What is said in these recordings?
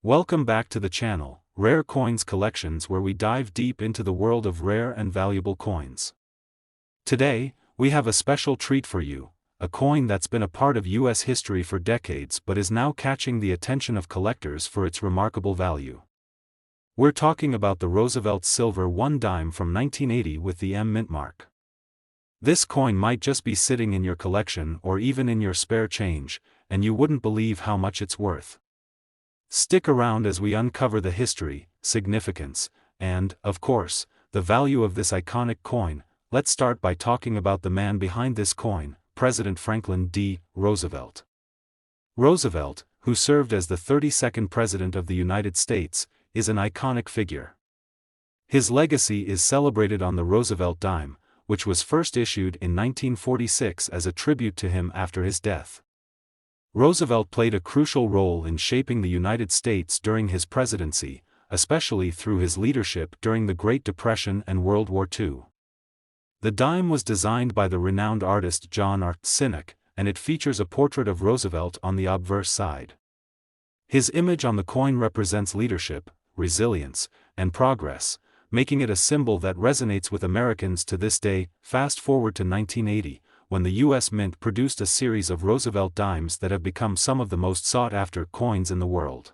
Welcome back to the channel, Rare Coins Collections, where we dive deep into the world of rare and valuable coins. Today, we have a special treat for you, a coin that's been a part of US history for decades but is now catching the attention of collectors for its remarkable value. We're talking about the Roosevelt Silver 1 dime from 1980 with the M mint mark. This coin might just be sitting in your collection or even in your spare change, and you wouldn't believe how much it's worth. Stick around as we uncover the history, significance, and, of course, the value of this iconic coin. Let's start by talking about the man behind this coin, President Franklin D. Roosevelt. Roosevelt, who served as the 32nd President of the United States, is an iconic figure. His legacy is celebrated on the Roosevelt Dime, which was first issued in 1946 as a tribute to him after his death. Roosevelt played a crucial role in shaping the United States during his presidency, especially through his leadership during the Great Depression and World War II. The dime was designed by the renowned artist John R. Sinek, and it features a portrait of Roosevelt on the obverse side. His image on the coin represents leadership, resilience, and progress, making it a symbol that resonates with Americans to this day. Fast forward to 1980, when the U.S. Mint produced a series of Roosevelt dimes that have become some of the most sought-after coins in the world.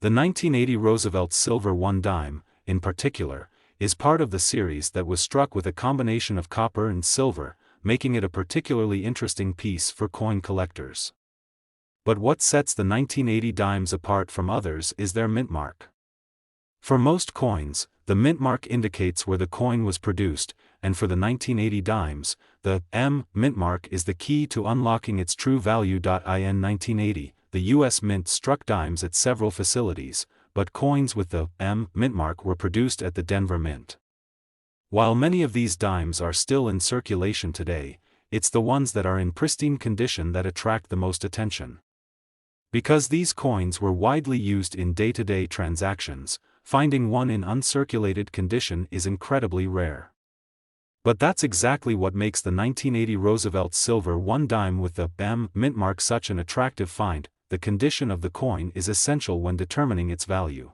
The 1980 Roosevelt Silver 1 dime, in particular, is part of the series that was struck with a combination of copper and silver, making it a particularly interesting piece for coin collectors. But what sets the 1980 dimes apart from others is their mint mark. For most coins, the mint mark indicates where the coin was produced, and for the 1980 dimes, the M mint mark is the key to unlocking its true value. In 1980, the U.S. Mint struck dimes at several facilities, but coins with the M mint mark were produced at the Denver Mint. While many of these dimes are still in circulation today, it's the ones that are in pristine condition that attract the most attention. Because these coins were widely used in day-to-day transactions, finding one in uncirculated condition is incredibly rare. But that's exactly what makes the 1980 Roosevelt Silver 1 dime with the M mint mark such an attractive find. The condition of the coin is essential when determining its value.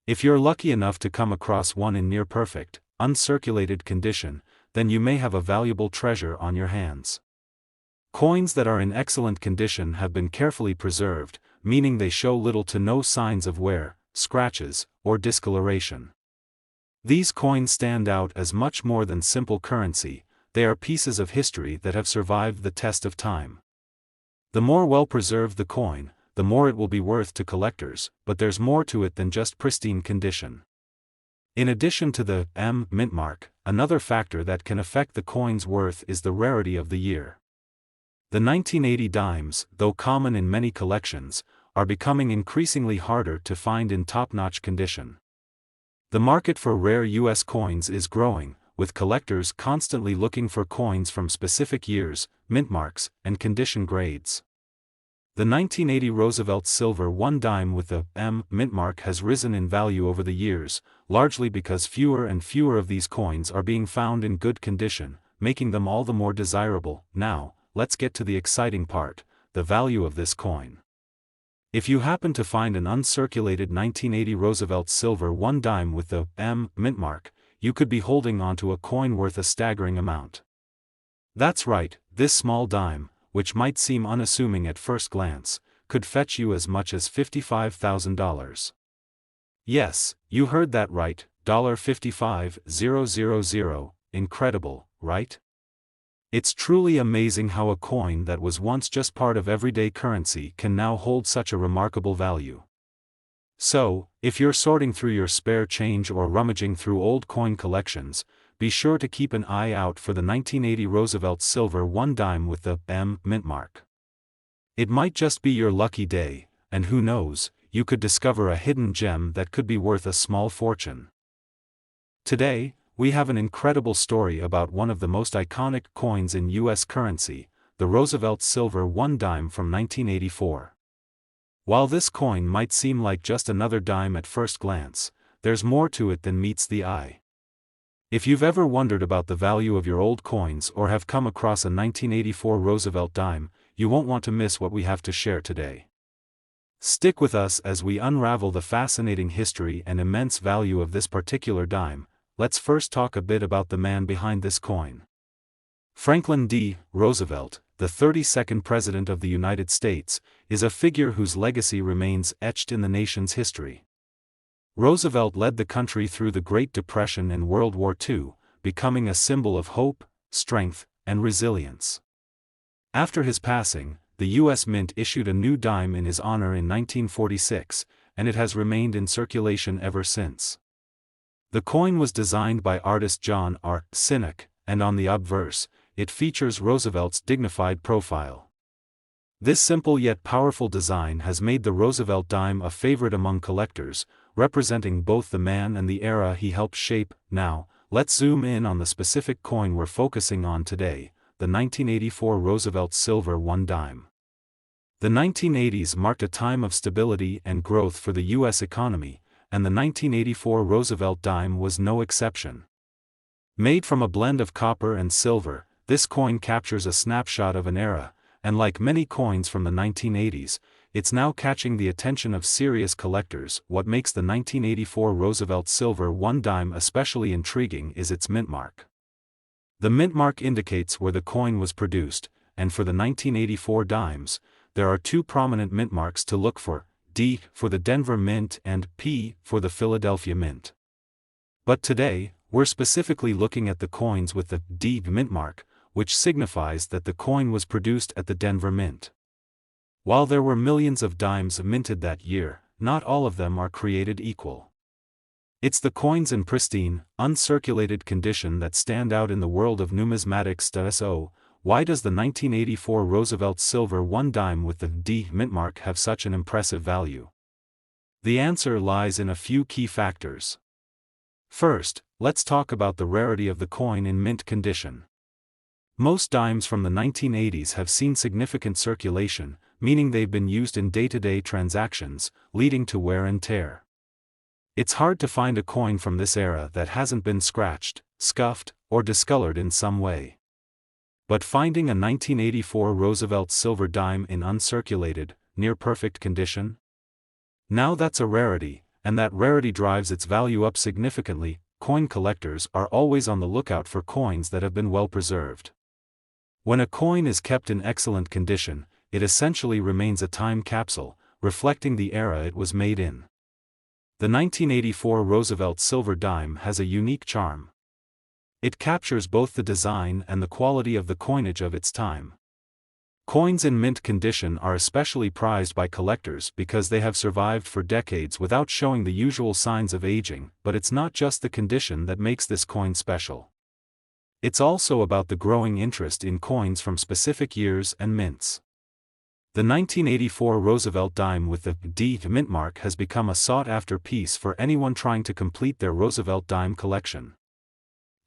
If you're lucky enough to come across one in near-perfect, uncirculated condition, then you may have a valuable treasure on your hands. Coins that are in excellent condition have been carefully preserved, meaning they show little to no signs of wear, scratches, or discoloration. These coins stand out as much more than simple currency. They are pieces of history that have survived the test of time. The more well-preserved the coin, the more it will be worth to collectors, but there's more to it than just pristine condition. In addition to the M mint mark, another factor that can affect the coin's worth is the rarity of the year. The 1980 dimes, though common in many collections, are becoming increasingly harder to find in top-notch condition. The market for rare U.S. coins is growing, with collectors constantly looking for coins from specific years, mint marks, and condition grades. The 1980 Roosevelt Silver 1 dime with the M mint mark has risen in value over the years, largely because fewer and fewer of these coins are being found in good condition, making them all the more desirable. Now, let's get to the exciting part, the value of this coin. If you happen to find an uncirculated 1980 Roosevelt Silver 1 dime with the M mint mark, you could be holding onto a coin worth a staggering amount. That's right, this small dime, which might seem unassuming at first glance, could fetch you as much as $55,000. Yes, you heard that right, $55,000, incredible, right? It's truly amazing how a coin that was once just part of everyday currency can now hold such a remarkable value. So, if you're sorting through your spare change or rummaging through old coin collections, be sure to keep an eye out for the 1980 Roosevelt Silver 1 dime with the M mint mark. It might just be your lucky day, and who knows, you could discover a hidden gem that could be worth a small fortune. Today, we have an incredible story about one of the most iconic coins in U.S. currency, the Roosevelt Silver 1 dime from 1984. While this coin might seem like just another dime at first glance, there's more to it than meets the eye. If you've ever wondered about the value of your old coins or have come across a 1984 Roosevelt dime, you won't want to miss what we have to share today. Stick with us as we unravel the fascinating history and immense value of this particular dime. Let's first talk a bit about the man behind this coin. Franklin D. Roosevelt, the 32nd President of the United States, is a figure whose legacy remains etched in the nation's history. Roosevelt led the country through the Great Depression and World War II, becoming a symbol of hope, strength, and resilience. After his passing, the U.S. Mint issued a new dime in his honor in 1946, and it has remained in circulation ever since. The coin was designed by artist John R. Sinek, and on the obverse, it features Roosevelt's dignified profile. This simple yet powerful design has made the Roosevelt dime a favorite among collectors, representing both the man and the era he helped shape. Now, let's zoom in on the specific coin we're focusing on today, the 1984 Roosevelt Silver One Dime. The 1980s marked a time of stability and growth for the U.S. economy, and the 1984 Roosevelt dime was no exception. Made from a blend of copper and silver, this coin captures a snapshot of an era, and like many coins from the 1980s, it's now catching the attention of serious collectors. What makes the 1984 Roosevelt Silver One Dime especially intriguing is its mint mark. The mint mark indicates where the coin was produced, and for the 1984 dimes, there are two prominent mint marks to look for: D for the Denver Mint and P for the Philadelphia Mint. But today, we're specifically looking at the coins with the D mint mark, which signifies that the coin was produced at the Denver Mint. While there were millions of dimes minted that year, not all of them are created equal. It's the coins in pristine, uncirculated condition that stand out in the world of numismatics. So, why does the 1984 Roosevelt Silver One Dime with the D mint mark have such an impressive value? The answer lies in a few key factors. First, let's talk about the rarity of the coin in mint condition. Most dimes from the 1980s have seen significant circulation, meaning they've been used in day-to-day transactions, leading to wear and tear. It's hard to find a coin from this era that hasn't been scratched, scuffed, or discolored in some way. But finding a 1984 Roosevelt silver dime in uncirculated, near-perfect condition? Now that's a rarity, and that rarity drives its value up significantly. Coin collectors are always on the lookout for coins that have been well preserved. When a coin is kept in excellent condition, it essentially remains a time capsule, reflecting the era it was made in. The 1984 Roosevelt silver dime has a unique charm. It captures both the design and the quality of the coinage of its time. Coins in mint condition are especially prized by collectors because they have survived for decades without showing the usual signs of aging. But it's not just the condition that makes this coin special. It's also about the growing interest in coins from specific years and mints. The 1984 Roosevelt dime with the D mint mark has become a sought-after piece for anyone trying to complete their Roosevelt dime collection.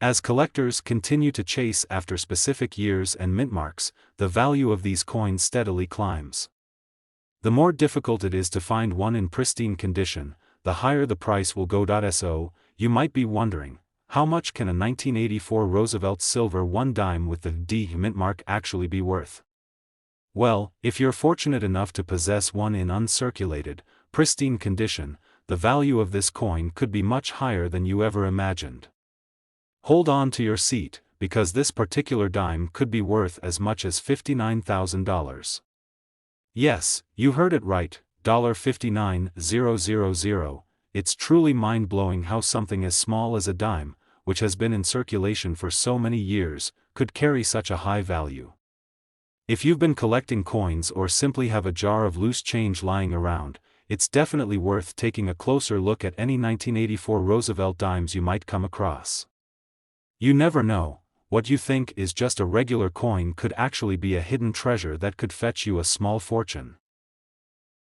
As collectors continue to chase after specific years and mint marks, the value of these coins steadily climbs. The more difficult it is to find one in pristine condition, the higher the price will go. So, you might be wondering, how much can a 1984 Roosevelt Silver One Dime with the D mint mark actually be worth? Well, if you're fortunate enough to possess one in uncirculated, pristine condition, the value of this coin could be much higher than you ever imagined. Hold on to your seat, because this particular dime could be worth as much as $59,000. Yes, you heard it right, $59,000. It's truly mind-blowing how something as small as a dime, which has been in circulation for so many years, could carry such a high value. If you've been collecting coins or simply have a jar of loose change lying around, it's definitely worth taking a closer look at any 1984 Roosevelt dimes you might come across. You never know, what you think is just a regular coin could actually be a hidden treasure that could fetch you a small fortune.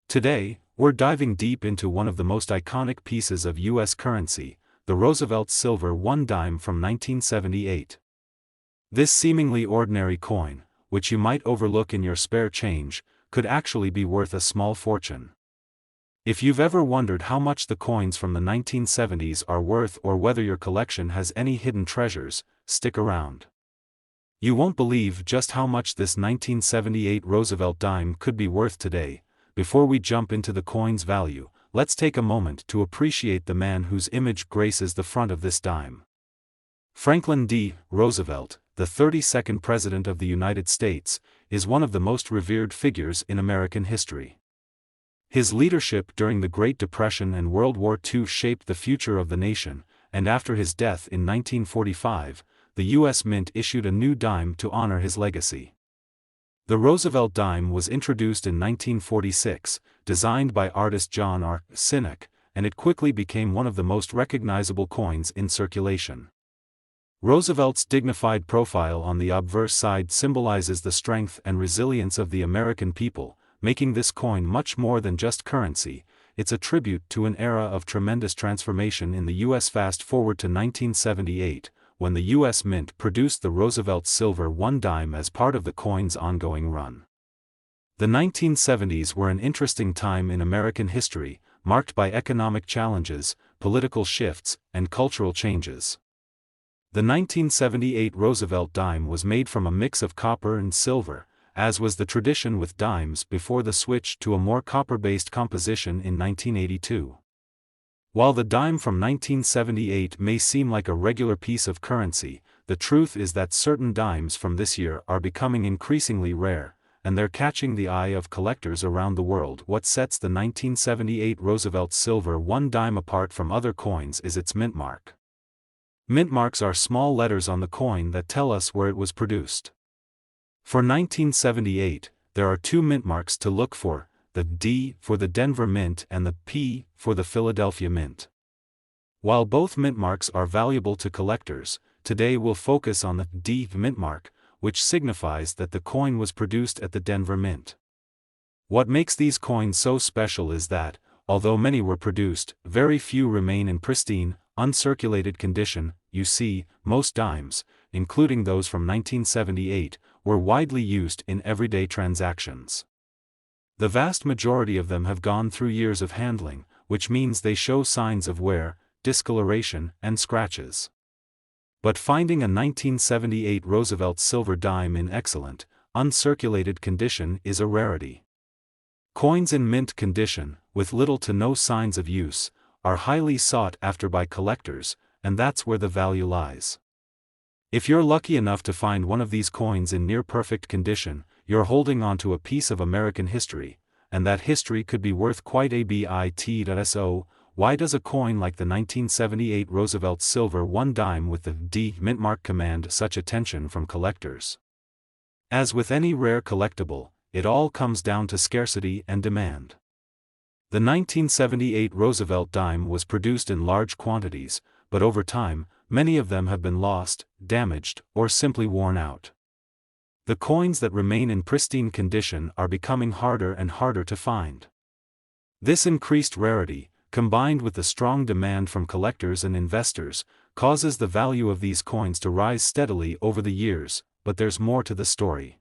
Today, we're diving deep into one of the most iconic pieces of U.S. currency, the Roosevelt Silver One Dime from 1978. This seemingly ordinary coin, which you might overlook in your spare change, could actually be worth a small fortune. If you've ever wondered how much the coins from the 1970s are worth or whether your collection has any hidden treasures, stick around. You won't believe just how much this 1978 Roosevelt dime could be worth today. before we jump into the coin's value, let's take a moment to appreciate the man whose image graces the front of this dime. Franklin D. Roosevelt, the 32nd President of the United States, is one of the most revered figures in American history. His leadership during the Great Depression and World War II shaped the future of the nation, and after his death in 1945, the U.S. Mint issued a new dime to honor his legacy. The Roosevelt dime was introduced in 1946, designed by artist John R. Sinek, and it quickly became one of the most recognizable coins in circulation. Roosevelt's dignified profile on the obverse side symbolizes the strength and resilience of the American people, making this coin much more than just currency. It's a tribute to an era of tremendous transformation in the U.S. Fast forward to 1978, when the U.S. Mint produced the Roosevelt Silver 1 dime as part of the coin's ongoing run. The 1970s were an interesting time in American history, marked by economic challenges, political shifts, and cultural changes. The 1978 Roosevelt dime was made from a mix of copper and silver, as was the tradition with dimes before the switch to a more copper-based composition in 1982. While the dime from 1978 may seem like a regular piece of currency, the truth is that certain dimes from this year are becoming increasingly rare, and they're catching the eye of collectors around the world. What sets the 1978 Roosevelt Silver 1 dime apart from other coins is its mint mark. Mint marks are small letters on the coin that tell us where it was produced. For 1978, there are two mint marks to look for, the D for the Denver Mint and the P for the Philadelphia Mint. While both mint marks are valuable to collectors, today we'll focus on the D mint mark, which signifies that the coin was produced at the Denver Mint. What makes these coins so special is that, although many were produced, very few remain in pristine, uncirculated condition. You see, most dimes, including those from 1978, were widely used in everyday transactions. The vast majority of them have gone through years of handling, which means they show signs of wear, discoloration, and scratches. But finding a 1978 Roosevelt silver dime in excellent, uncirculated condition is a rarity. Coins in mint condition, with little to no signs of use, are highly sought after by collectors, and that's where the value lies. If you're lucky enough to find one of these coins in near-perfect condition, you're holding onto a piece of American history, and that history could be worth quite a bit. So, why does a coin like the 1978 Roosevelt Silver 1 dime with the D mint mark command such attention from collectors? As with any rare collectible, it all comes down to scarcity and demand. The 1978 Roosevelt dime was produced in large quantities, but over time, many of them have been lost, damaged, or simply worn out. The coins that remain in pristine condition are becoming harder and harder to find. This increased rarity, combined with the strong demand from collectors and investors, causes the value of these coins to rise steadily over the years. But there's more to the story.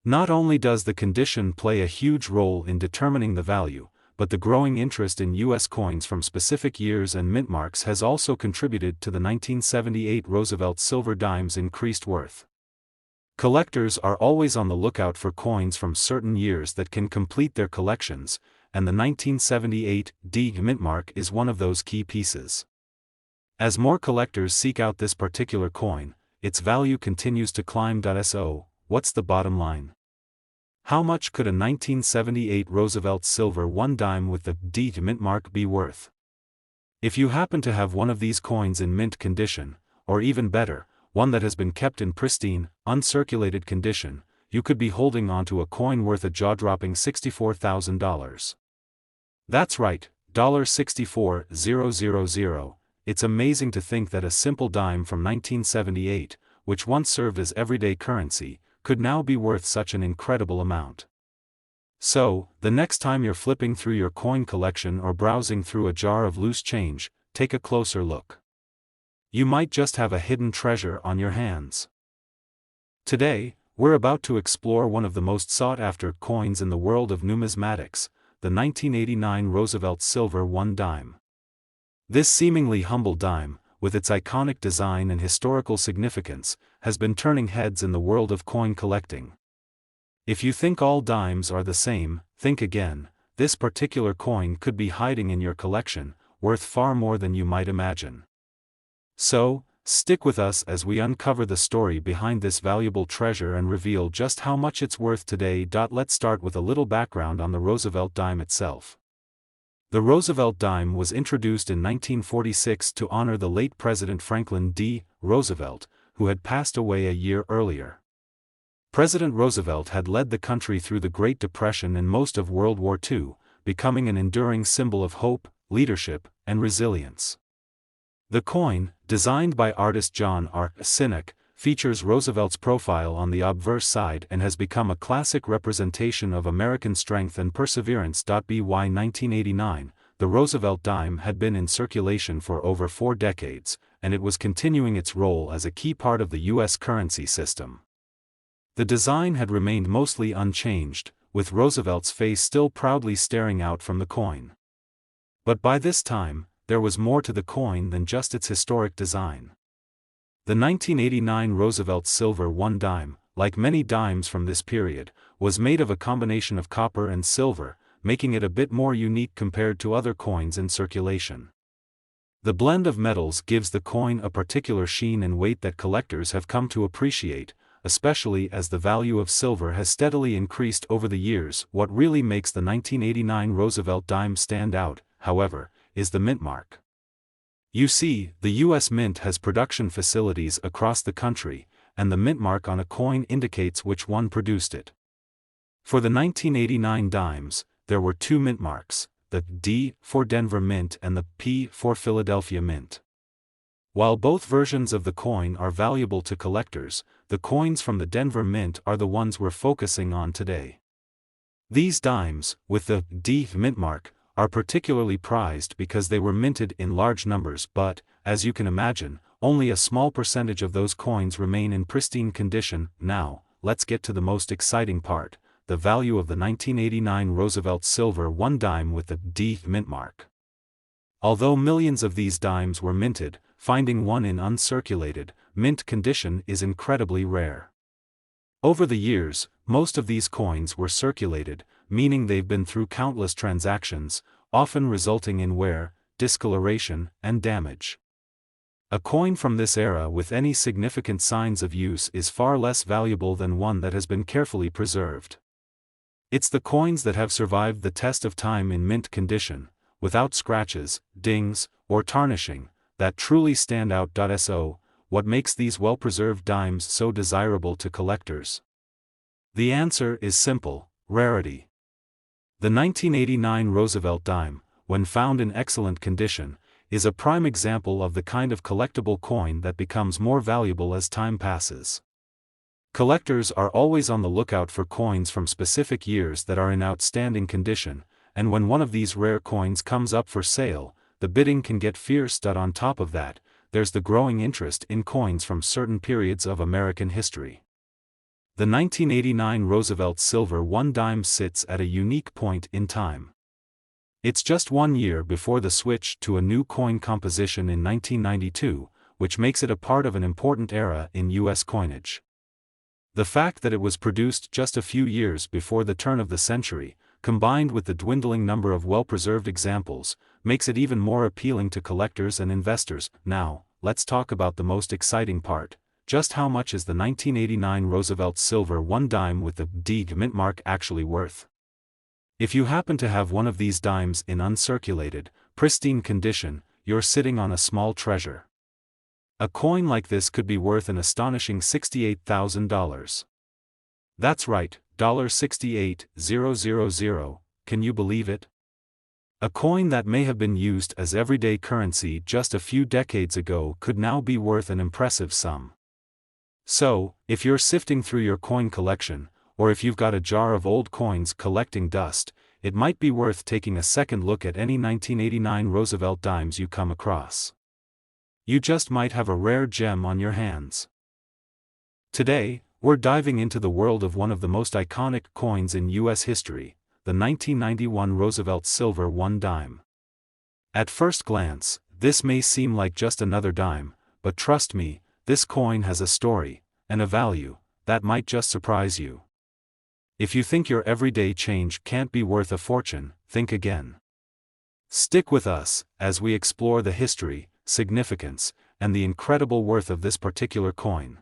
Not only does the condition play a huge role in determining the value, but the growing interest in U.S. coins from specific years and mint marks has also contributed to the 1978 Roosevelt silver dime's increased worth. Collectors are always on the lookout for coins from certain years that can complete their collections, and the 1978 D mint mark is one of those key pieces. As more collectors seek out this particular coin, its value continues to climb. So, what's the bottom line? How much could a 1978 Roosevelt Silver 1 dime with the D mint mark be worth? If you happen to have one of these coins in mint condition, or even better, one that has been kept in pristine, uncirculated condition, you could be holding onto a coin worth a jaw-dropping $64,000. That's right, $64,000. It's amazing to think that a simple dime from 1978, which once served as everyday currency, could now be worth such an incredible amount. So, the next time you're flipping through your coin collection or browsing through a jar of loose change, take a closer look. You might just have a hidden treasure on your hands. Today, we're about to explore one of the most sought-after coins in the world of numismatics, the 1989 Roosevelt Silver 1 dime. This seemingly humble dime, with its iconic design and historical significance, has been turning heads in the world of coin collecting. If you think all dimes are the same, think again. This particular coin could be hiding in your collection, worth far more than you might imagine. So, stick with us as we uncover the story behind this valuable treasure and reveal just how much it's worth today. Let's start with a little background on the Roosevelt dime itself. The Roosevelt dime was introduced in 1946 to honor the late President Franklin D. Roosevelt, who had passed away a year earlier. President Roosevelt had led the country through the Great Depression and most of World War II, becoming an enduring symbol of hope, leadership, and resilience. The coin, designed by artist John R. Sinek, features Roosevelt's profile on the obverse side and has become a classic representation of American strength and perseverance. By 1989, the Roosevelt dime had been in circulation for over 4 decades, and it was continuing its role as a key part of the U.S. currency system. The design had remained mostly unchanged, with Roosevelt's face still proudly staring out from the coin. But by this time, there was more to the coin than just its historic design. The 1989 Roosevelt Silver 1 dime, like many dimes from this period, was made of a combination of copper and silver, making it a bit more unique compared to other coins in circulation. The blend of metals gives the coin a particular sheen and weight that collectors have come to appreciate, especially as the value of silver has steadily increased over the years. What really makes the 1989 Roosevelt dime stand out, however, is the mint mark. You see, the U.S. Mint has production facilities across the country, and the mint mark on a coin indicates which one produced it. For the 1989 dimes, there were 2 mint marks, the D for Denver Mint and the P for Philadelphia Mint. While both versions of the coin are valuable to collectors, the coins from the Denver Mint are the ones we're focusing on today. These dimes, with the D mint mark, are particularly prized because they were minted in large numbers, but, as you can imagine, only a small percentage of those coins remain in pristine condition. Now, let's get to the most exciting part, the value of the 1989 Roosevelt Silver 1 dime with the D mint mark. Although millions of these dimes were minted, finding one in uncirculated, mint condition is incredibly rare. Over the years, most of these coins were circulated, meaning they've been through countless transactions, often resulting in wear, discoloration, and damage. A coin from this era with any significant signs of use is far less valuable than one that has been carefully preserved. It's the coins that have survived the test of time in mint condition, without scratches, dings, or tarnishing, that truly stand out. So, what makes these well-preserved dimes so desirable to collectors? The answer is simple: rarity. The 1989 Roosevelt dime, when found in excellent condition, is a prime example of the kind of collectible coin that becomes more valuable as time passes. Collectors are always on the lookout for coins from specific years that are in outstanding condition, and when one of these rare coins comes up for sale, the bidding can get fierce. On top of that, there's the growing interest in coins from certain periods of American history. The 1989 Roosevelt Silver 1 dime sits at a unique point in time. It's just 1 year before the switch to a new coin composition in 1992, which makes it a part of an important era in U.S. coinage. The fact that it was produced just a few years before the turn of the century, combined with the dwindling number of well-preserved examples, makes it even more appealing to collectors and investors. Now, let's talk about the most exciting part: just how much is the 1989 Roosevelt Silver 1 dime with the D mint mark actually worth? If you happen to have one of these dimes in uncirculated, pristine condition, you're sitting on a small treasure. A coin like this could be worth an astonishing $68,000. That's right, $68,000, can you believe it? A coin that may have been used as everyday currency just a few decades ago could now be worth an impressive sum. So, if you're sifting through your coin collection, or if you've got a jar of old coins collecting dust, it might be worth taking a second look at any 1989 Roosevelt dimes you come across. You just might have a rare gem on your hands. Today, we're diving into the world of one of the most iconic coins in U.S. history, the 1991 Roosevelt Silver 1 dime. At first glance, this may seem like just another dime, but trust me, this coin has a story, and a value, that might just surprise you. If you think your everyday change can't be worth a fortune, think again. Stick with us as we explore the history, significance, and the incredible worth of this particular coin.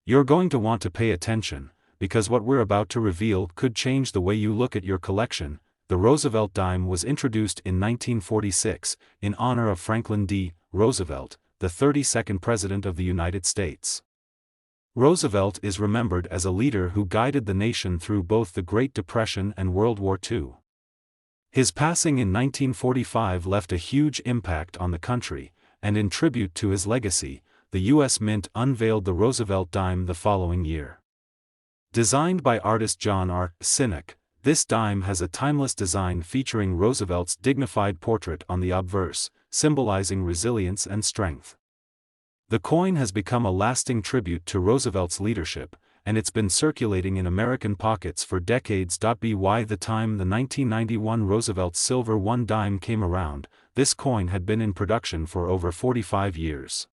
You're going to want to pay attention, because what we're about to reveal could change the way you look at your collection. The Roosevelt dime was introduced in 1946, in honor of Franklin D. Roosevelt, the 32nd President of the United States. Roosevelt is remembered as a leader who guided the nation through both the Great Depression and World War II. His passing in 1945 left a huge impact on the country, and in tribute to his legacy, the U.S. Mint unveiled the Roosevelt dime the following year. Designed by artist John R. Sinek, this dime has a timeless design featuring Roosevelt's dignified portrait on the obverse, symbolizing resilience and strength. The coin has become a lasting tribute to Roosevelt's leadership, and it's been circulating in American pockets for decades. By the time the 1991 Roosevelt Silver $1 dime came around, this coin had been in production for over 45 years.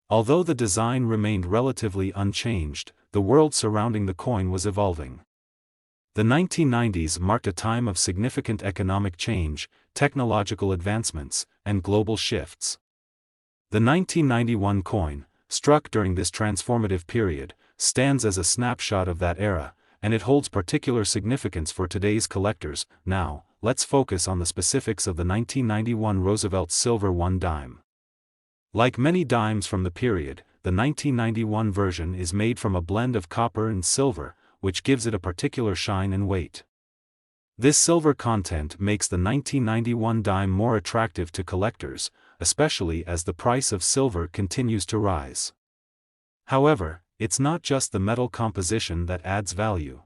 Although the design remained relatively unchanged, the world surrounding the coin was evolving. The 1990s marked a time of significant economic change, technological advancements, and global shifts. The 1991 coin, struck during this transformative period, stands as a snapshot of that era, and it holds particular significance for today's collectors. Now, let's focus on the specifics of the 1991 Roosevelt Silver $1 dime. Like many dimes from the period, the 1991 version is made from a blend of copper and silver, which gives it a particular shine and weight. This silver content makes the 1991 dime more attractive to collectors, especially as the price of silver continues to rise. However, it's not just the metal composition that adds value.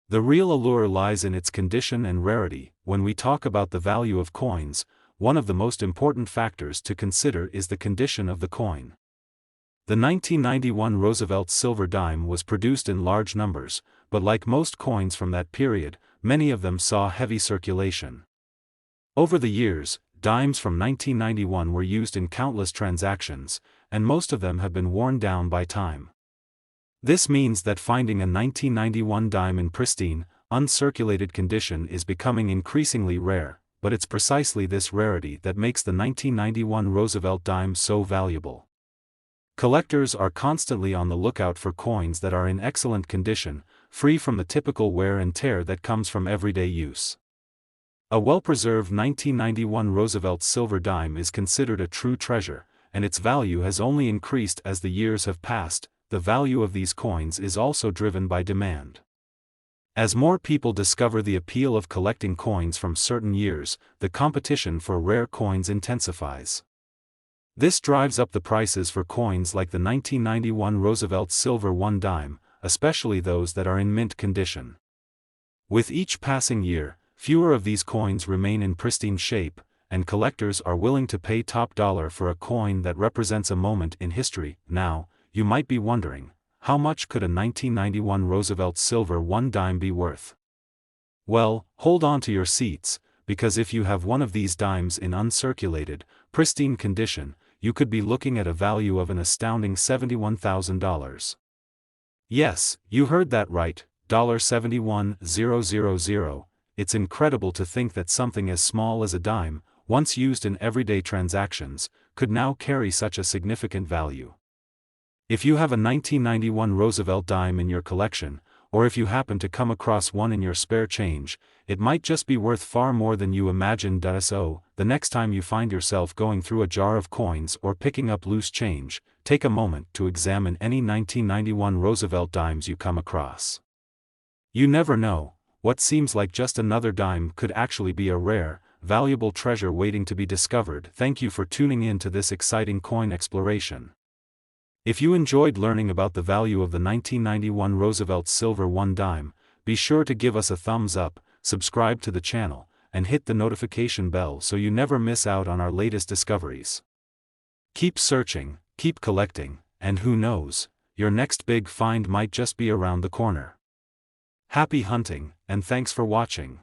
The real allure lies in its condition and rarity. When we talk about the value of coins, one of the most important factors to consider is the condition of the coin. The 1991 Roosevelt silver dime was produced in large numbers, but like most coins from that period, many of them saw heavy circulation. Over the years, dimes from 1991 were used in countless transactions, and most of them have been worn down by time. This means that finding a 1991 dime in pristine, uncirculated condition is becoming increasingly rare, but it's precisely this rarity that makes the 1991 Roosevelt dime so valuable. Collectors are constantly on the lookout for coins that are in excellent condition, free from the typical wear and tear that comes from everyday use. A well-preserved 1991 Roosevelt silver dime is considered a true treasure, and its value has only increased as the years have passed. The value of these coins is also driven by demand. As more people discover the appeal of collecting coins from certain years, the competition for rare coins intensifies. This drives up the prices for coins like the 1991 Roosevelt Silver $1 dime, especially those that are in mint condition. With each passing year, fewer of these coins remain in pristine shape, and collectors are willing to pay top dollar for a coin that represents a moment in history. Now, you might be wondering, how much could a 1991 Roosevelt Silver $1 dime be worth? Well, hold on to your seats, because if you have one of these dimes in uncirculated, pristine condition, you could be looking at a value of an astounding $71,000. Yes, you heard that right, $71,000. It's incredible to think that something as small as a dime, once used in everyday transactions, could now carry such a significant value. If you have a 1991 Roosevelt dime in your collection, or if you happen to come across one in your spare change, it might just be worth far more than you imagined. So, the next time you find yourself going through a jar of coins or picking up loose change, take a moment to examine any 1991 Roosevelt dimes you come across. You never know, what seems like just another dime could actually be a rare, valuable treasure waiting to be discovered. Thank you for tuning in to this exciting coin exploration. If you enjoyed learning about the value of the 1991 Roosevelt Silver $1 dime, be sure to give us a thumbs up, subscribe to the channel, and hit the notification bell so you never miss out on our latest discoveries. Keep searching, keep collecting, and who knows, your next big find might just be around the corner. Happy hunting, and thanks for watching.